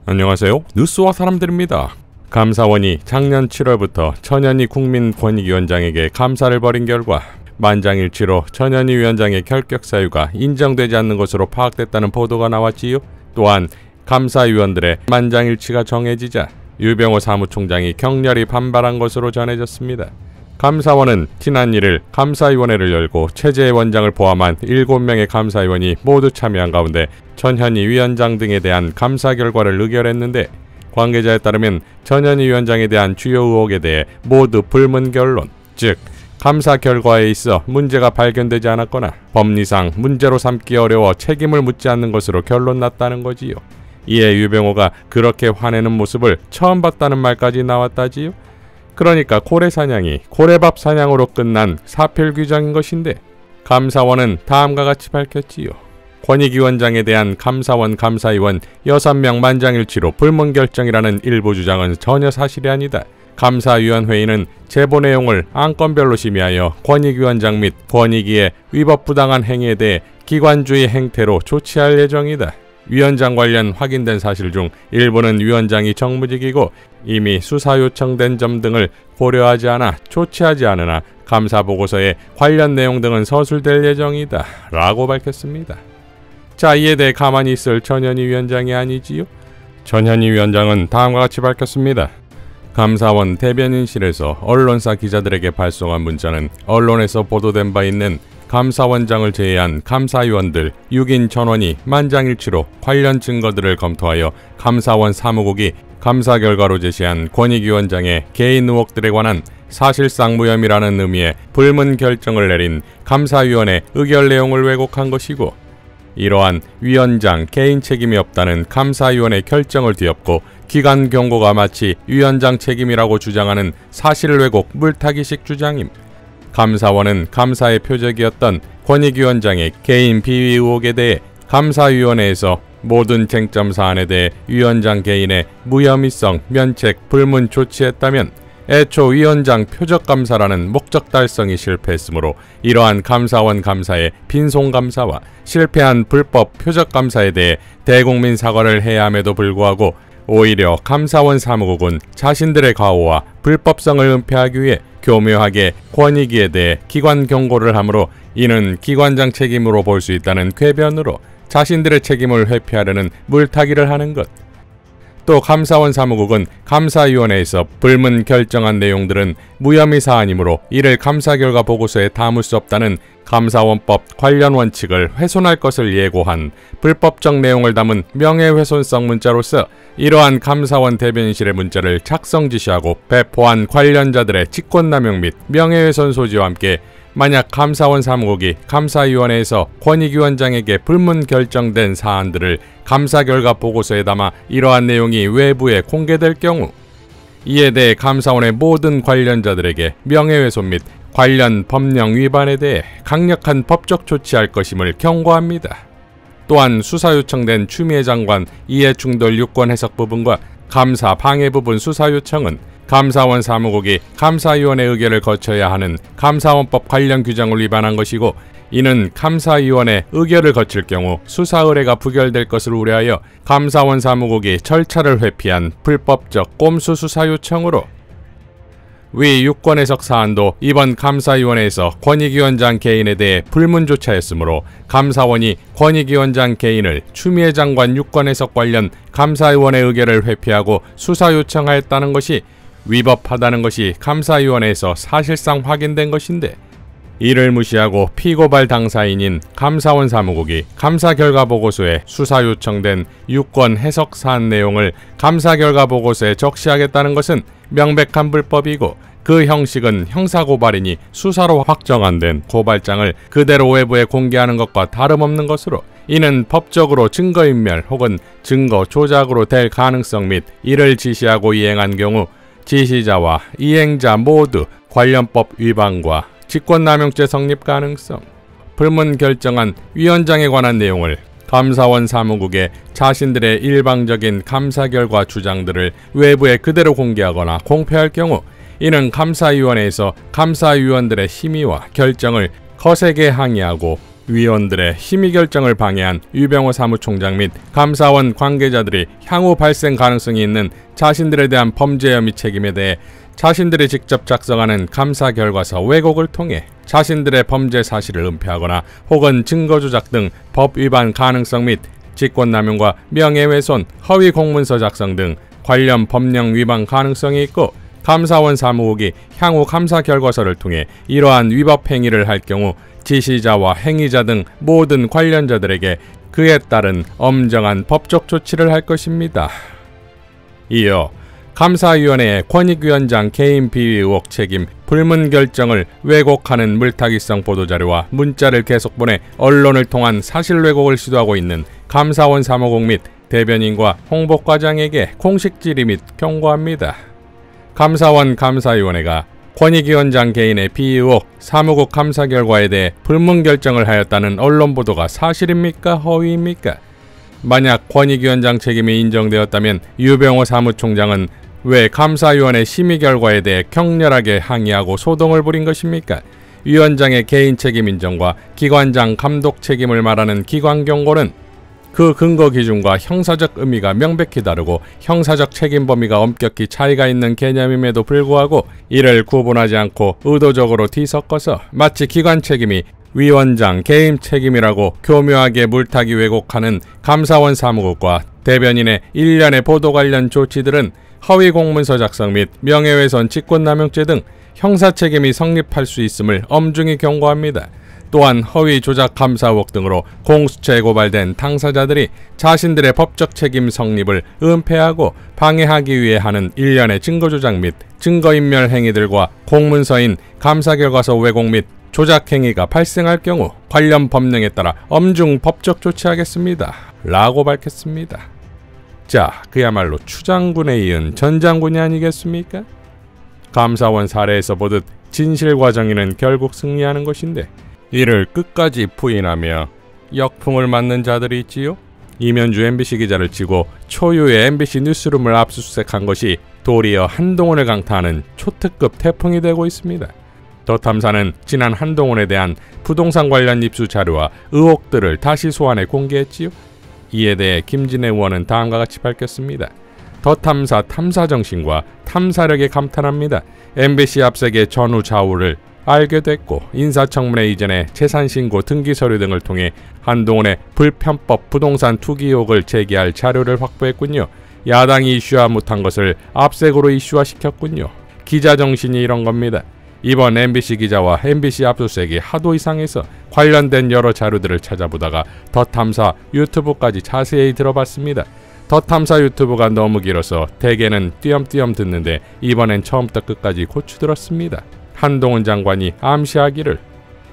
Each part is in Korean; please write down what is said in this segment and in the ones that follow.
안녕하세요. 뉴스와 사람들입니다. 감사원이 작년 7월부터 천연희 국민권익위원장에게 감사를 벌인 결과 만장일치로 천연희 위원장의 결격 사유가 인정되지 않는 것으로 파악됐다는 보도가 나왔지요. 또한 감사위원들의 만장일치가 정해지자 유병호 사무총장이 격렬히 반발한 것으로 전해졌습니다. 감사원은 지난 1일 감사위원회를 열고 최재해 원장을 포함한 7명의 감사위원이 모두 참여한 가운데 천현희 위원장 등에 대한 감사 결과를 의결했는데, 관계자에 따르면 천현희 위원장에 대한 주요 의혹에 대해 모두 불문 결론, 즉 감사 결과에 있어 문제가 발견되지 않았거나 법리상 문제로 삼기 어려워 책임을 묻지 않는 것으로 결론 났다는 거지요. 이에 유병호가 그렇게 화내는 모습을 처음 봤다는 말까지 나왔다지요. 그러니까 고래 사냥이 고래밥 사냥으로 끝난 사필 규정인 것인데, 감사원은 다음과 같이 밝혔지요. 권익위원장에 대한 감사원 감사위원 6명 만장일치로 불문 결정이라는 일부 주장은 전혀 사실이 아니다. 감사위원회의는 제보 내용을 안건별로 심의하여 권익위원장 및 권익위의 위법 부당한 행위에 대해 기관주의 행태로 조치할 예정이다. 위원장 관련 확인된 사실 중 일부는 위원장이 정무직이고 이미 수사 요청된 점 등을 고려하지 않아 조치하지 않으나 감사보고서에 관련 내용 등은 서술될 예정이다 라고 밝혔습니다. 자, 이에 대해 가만히 있을 천현희 위원장이 아니지요. 천현희 위원장은 다음과 같이 밝혔습니다. 감사원 대변인실에서 언론사 기자들에게 발송한 문자는 언론에서 보도된 바 있는 감사원장을 제외한 감사위원들 6인 전원이 만장일치로 관련 증거들을 검토하여 감사원 사무국이 감사 결과로 제시한 권익위원장의 개인 의혹들에 관한 사실상 무혐의라는 의미의 불문 결정을 내린 감사위원회 의결 내용을 왜곡한 것이고, 이러한 위원장 개인 책임이 없다는 감사위원회 결정을 뒤엎고 기관 경고가 마치 위원장 책임이라고 주장하는 사실 왜곡 물타기식 주장임. 감사원은 감사의 표적이었던 권익위원장의 개인 비위 의혹에 대해 감사위원회에서 모든 쟁점 사안에 대해 위원장 개인의 무혐의성 면책 불문 조치했다면 애초 위원장 표적감사라는 목적 달성이 실패했으므로 이러한 감사원 감사의 빈송감사와 실패한 불법 표적감사에 대해 대국민 사과를 해야 함에도 불구하고 오히려 감사원 사무국은 자신들의 과오와 불법성을 은폐하기 위해 교묘하게 권익위에 대해 기관 경고를 하므로 이는 기관장 책임으로 볼 수 있다는 궤변으로 자신들의 책임을 회피하려는 물타기를 하는 것. 또 감사원 사무국은 감사위원회에서 불문 결정한 내용들은 무혐의 사안이므로 이를 감사 결과 보고서에 담을 수 없다는 감사원법 관련 원칙을 훼손할 것을 예고한 불법적 내용을 담은 명예훼손성 문자로서 이러한 감사원 대변인실의 문자를 작성 지시하고 배포한 관련자들의 직권남용 및 명예훼손 소지와 함께 만약 감사원 사무국이 감사위원회에서 권익위원장에게 불문 결정된 사안들을 감사 결과 보고서에 담아 이러한 내용이 외부에 공개될 경우 이에 대해 감사원의 모든 관련자들에게 명예훼손 및 관련 법령 위반에 대해 강력한 법적 조치할 것임을 경고합니다. 또한 수사 요청된 추미애 장관 이해충돌 유권 해석 부분과 감사 방해 부분 수사 요청은 감사원 사무국이 감사위원회 의결을 거쳐야 하는 감사원법 관련 규정을 위반한 것이고, 이는 감사위원회 의결을 거칠 경우 수사 의뢰가 부결될 것을 우려하여 감사원 사무국이 절차를 회피한 불법적 꼼수 수사 요청으로 위 유권 해석 사안도 이번 감사위원회에서 권익위원장 개인에 대해 불문조차했으므로 감사원이 권익위원장 개인을 추미애 장관 유권 해석 관련 감사위원회 의결을 회피하고 수사 요청하였다는 것이 위법하다는 것이 감사위원회에서 사실상 확인된 것인데, 이를 무시하고 피고발 당사인인 감사원 사무국이 감사 결과 보고서에 수사 요청된 유권 해석 사안 내용을 감사 결과 보고서에 적시하겠다는 것은 명백한 불법이고, 그 형식은 형사고발이니 수사로 확정 안 된 고발장을 그대로 외부에 공개하는 것과 다름없는 것으로 이는 법적으로 증거인멸 혹은 증거 조작으로 될 가능성 및 이를 지시하고 이행한 경우 지시자와 이행자 모두 관련법 위반과 직권남용죄 성립 가능성, 불문 결정한 위원장에 관한 내용을 감사원 사무국에 자신들의 일방적인 감사 결과 주장들을 외부에 그대로 공개하거나 공표할 경우 이는 감사위원회에서 감사위원들의 심의와 결정을 거세게 항의하고 위원들의 심의 결정을 방해한 유병호 사무총장 및 감사원 관계자들이 향후 발생 가능성이 있는 자신들에 대한 범죄 혐의 책임에 대해 자신들이 직접 작성하는 감사 결과서 왜곡을 통해 자신들의 범죄 사실을 은폐하거나 혹은 증거 조작 등 법 위반 가능성 및 직권남용과 명예훼손, 허위 공문서 작성 등 관련 법령 위반 가능성이 있고, 감사원 사무국이 향후 감사 결과서를 통해 이러한 위법 행위를 할 경우 지시자와 행위자 등 모든 관련자들에게 그에 따른 엄정한 법적 조치를 할 것입니다. 이어 감사위원회의 권익위원장 개인 비위 의혹 책임 불문 결정을 왜곡하는 물타기성 보도자료와 문자를 계속 보내 언론을 통한 사실 왜곡을 시도하고 있는 감사원 사무국 및 대변인과 홍보과장에게 공식 질의 및 경고합니다. 감사원 감사위원회가 권익위원장 개인의 비위 의혹 사무국 감사 결과에 대해 불문 결정을 하였다는 언론 보도가 사실입니까? 허위입니까? 만약 권익위원장 책임이 인정되었다면 유병호 사무총장은 왜 감사위원회 심의 결과에 대해 격렬하게 항의하고 소동을 부린 것입니까? 위원장의 개인 책임 인정과 기관장 감독 책임을 말하는 기관 경고는 그 근거 기준과 형사적 의미가 명백히 다르고 형사적 책임 범위가 엄격히 차이가 있는 개념임에도 불구하고 이를 구분하지 않고 의도적으로 뒤섞어서 마치 기관 책임이 위원장 개인 책임이라고 교묘하게 물타기 왜곡하는 감사원 사무국과 대변인의 일련의 보도 관련 조치들은 허위 공문서 작성 및 명예훼손 직권남용죄 등 형사 책임이 성립할 수 있음을 엄중히 경고합니다. 또한 허위 조작 감사 의혹 등으로 공수처에 고발된 당사자들이 자신들의 법적 책임 성립을 은폐하고 방해하기 위해 하는 일련의 증거 조작 및 증거인멸 행위들과 공문서인 감사 결과서 왜곡 및 조작 행위가 발생할 경우 관련 법령에 따라 엄중 법적 조치하겠습니다. 라고 밝혔습니다. 자, 그야말로 추장군에 이은 전장군이 아니겠습니까? 감사원 사례에서 보듯 진실과 정의는 결국 승리하는 것인데 이를 끝까지 부인하며 역풍을 맞는 자들이 있지요. 이면주 MBC 기자를 치고 초유의 MBC 뉴스룸을 압수수색한 것이 도리어 한동훈을 강타하는 초특급 태풍이 되고 있습니다. 더 탐사는 지난 한동훈에 대한 부동산 관련 입수 자료와 의혹들을 다시 소환해 공개했지요. 이에 대해 김진애 의원은 다음과 같이 밝혔습니다. 더 탐사 탐사 정신과 탐사력에 감탄합니다. MBC 압색의 전후 좌우를 알게 됐고 인사청문회 이전에 재산신고 등기서류 등을 통해 한동훈의 불편법 부동산 투기 의혹을 제기할 자료를 확보했군요. 야당이 이슈화 못한 것을 압색으로 이슈화시켰군요. 기자 정신이 이런 겁니다. 이번 MBC 기자와 MBC 압수수색이 하도 이상해서 관련된 여러 자료들을 찾아보다가 더 탐사 유튜브까지 자세히 들어봤습니다. 더 탐사 유튜브가 너무 길어서 대개는 띄엄띄엄 듣는데 이번엔 처음부터 끝까지 고추 들었습니다. 한동훈 장관이 암시하기를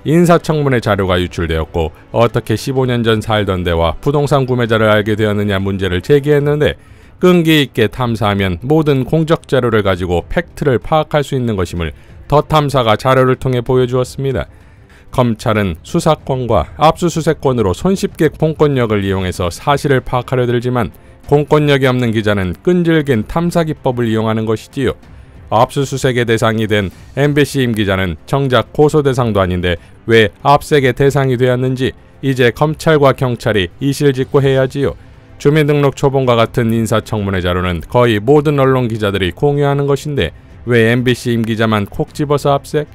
인사청문회 자료가 유출되었고 어떻게 15년 전 살던 데와 부동산 구매자를 알게 되었느냐 문제를 제기했는데 끈기 있게 탐사하면 모든 공적 자료를 가지고 팩트를 파악할 수 있는 것임을 더 탐사가 자료를 통해 보여주었습니다. 검찰은 수사권과 압수수색권으로 손쉽게 공권력을 이용해서 사실을 파악하려 들지만 공권력이 없는 기자는 끈질긴 탐사기법을 이용하는 것이지요. 압수수색의 대상이 된 MBC 임 기자는 정작 고소 대상도 아닌데 왜 압색의 대상이 되었는지 이제 검찰과 경찰이 이실직고해야지요. 주민등록 초본과 같은 인사청문회 자료는 거의 모든 언론 기자들이 공유하는 것인데 왜 MBC 임 기자만 콕 집어서 압색?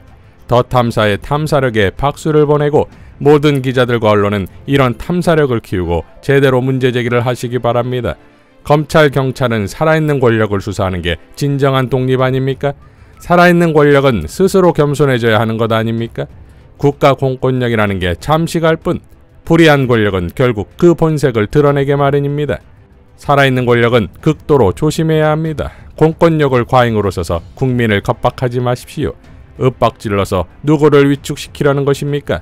더 탐사의 탐사력에 박수를 보내고 모든 기자들과 언론은 이런 탐사력을 키우고 제대로 문제제기를 하시기 바랍니다. 검찰, 경찰은 살아있는 권력을 수사하는 게 진정한 독립 아닙니까? 살아있는 권력은 스스로 겸손해져야 하는 것 아닙니까? 국가 공권력이라는 게 잠시 갈 뿐 불의한 권력은 결국 그 본색을 드러내게 마련입니다. 살아있는 권력은 극도로 조심해야 합니다. 공권력을 과잉으로 써서 국민을 겁박하지 마십시오. 윽박질러서 누구를 위축시키려는 것입니까?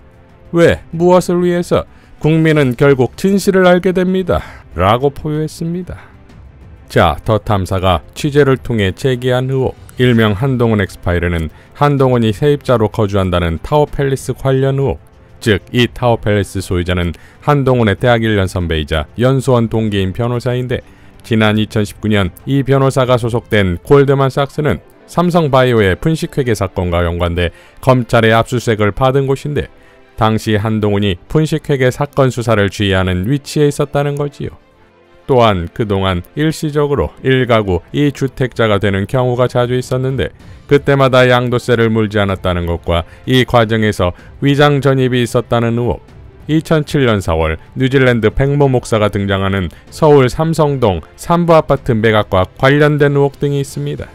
왜? 무엇을 위해서? 국민은 결국 진실을 알게 됩니다. 라고 포효했습니다. 자, 더 탐사가 취재를 통해 제기한 의혹. 일명 한동훈 엑스파일에는 한동훈이 세입자로 거주한다는 타워팰리스 관련 의혹. 즉, 이 타워팰리스 소유자는 한동훈의 대학 1년 선배이자 연수원 동기인 변호사인데 지난 2019년 이 변호사가 소속된 골드만삭스는 삼성바이오의 분식회계 사건과 연관돼 검찰의 압수수색을 받은 곳인데 당시 한동훈이 분식회계 사건 수사를 지휘하는 위치에 있었다는 거지요. 또한 그동안 일시적으로 1가구 2주택자가 되는 경우가 자주 있었는데 그때마다 양도세를 물지 않았다는 것과 이 과정에서 위장 전입이 있었다는 의혹, 2007년 4월 뉴질랜드 백모 목사가 등장하는 서울 삼성동 산부아파트 매각과 관련된 의혹 등이 있습니다.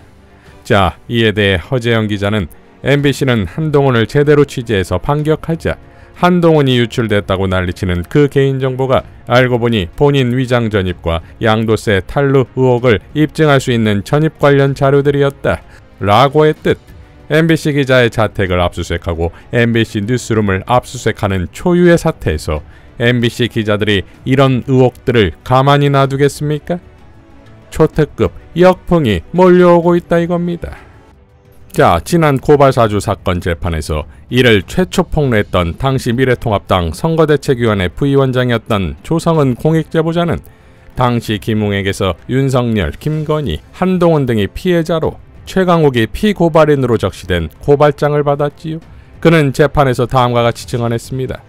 자, 이에 대해 허재영 기자는 MBC는 한동훈을 제대로 취재해서 반격하자 한동훈이 유출됐다고 난리치는 그 개인정보가 알고 보니 본인 위장 전입과 양도세 탈루 의혹을 입증할 수 있는 전입 관련 자료들이었다 라고의 뜻. MBC 기자의 자택을 압수수색하고 MBC 뉴스룸을 압수수색하는 초유의 사태에서 MBC 기자들이 이런 의혹들을 가만히 놔두겠습니까? 초특급 역풍이 몰려오고 있다 이겁니다. 자, 지난 고발사주 사건 재판에서 이를 최초 폭로했던 당시 미래통합당 선거대책위원회 부위원장이었던 조성은 공익제보자는 당시 김웅에게서 윤석열, 김건희, 한동훈 등이 피해자로 최강욱이 피고발인으로 적시된 고발장을 받았지요. 그는 재판에서 다음과 같이 증언했습니다.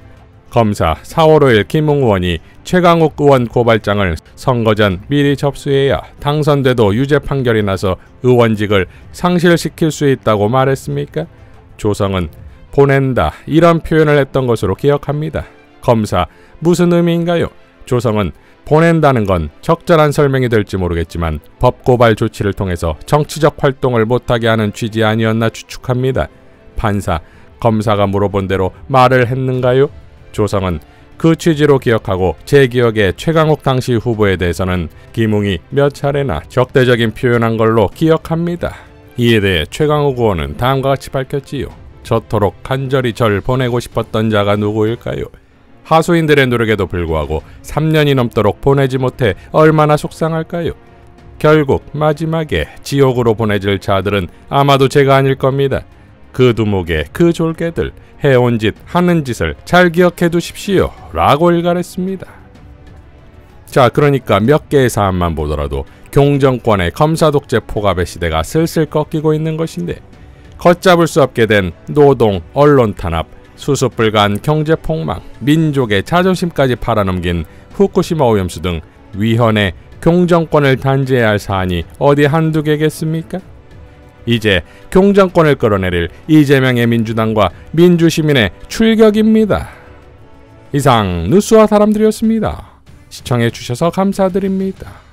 검사 4월 5일 김웅 의원이 최강욱 의원 고발장을 선거 전 미리 접수해야 당선돼도 유죄 판결이 나서 의원직을 상실시킬 수 있다고 말했습니까? 조성은 보낸다 이런 표현을 했던 것으로 기억합니다. 검사 무슨 의미인가요? 조성은 보낸다는 건 적절한 설명이 될지 모르겠지만 법고발 조치를 통해서 정치적 활동을 못하게 하는 취지 아니었나 추측합니다. 판사, 검사가 물어본 대로 말을 했는가요? 조성은 그 취지로 기억하고 제 기억에 최강욱 당시 후보에 대해서는 김웅이 몇 차례나 적대적인 표현한 걸로 기억합니다. 이에 대해 최강욱 의원은 다음과 같이 밝혔지요. 저토록 간절히 절 보내고 싶었던 자가 누구일까요? 하수인들의 노력에도 불구하고 3년이 넘도록 보내지 못해 얼마나 속상할까요? 결국 마지막에 지옥으로 보내질 자들은 아마도 제가 아닐 겁니다. 그 두목의 그 졸개들 해온 짓 하는 짓을 잘 기억해 두십시오 라고 일갈했습니다. 자, 그러니까 몇 개의 사안만 보더라도 경정권의 검사 독재 포갑의 시대가 슬슬 꺾이고 있는 것인데 걷잡을 수 없게 된 노동, 언론 탄압, 수습 불가한 경제 폭망, 민족의 자존심까지 팔아넘긴 후쿠시마 오염수 등 위헌의 경정권을 단죄해야 할 사안이 어디 한두 개겠습니까? 이제 경정권을 끌어내릴 이재명의 민주당과 민주시민의 출격입니다. 이상 뉴스와 사람들이었습니다. 시청해 주셔서 감사드립니다.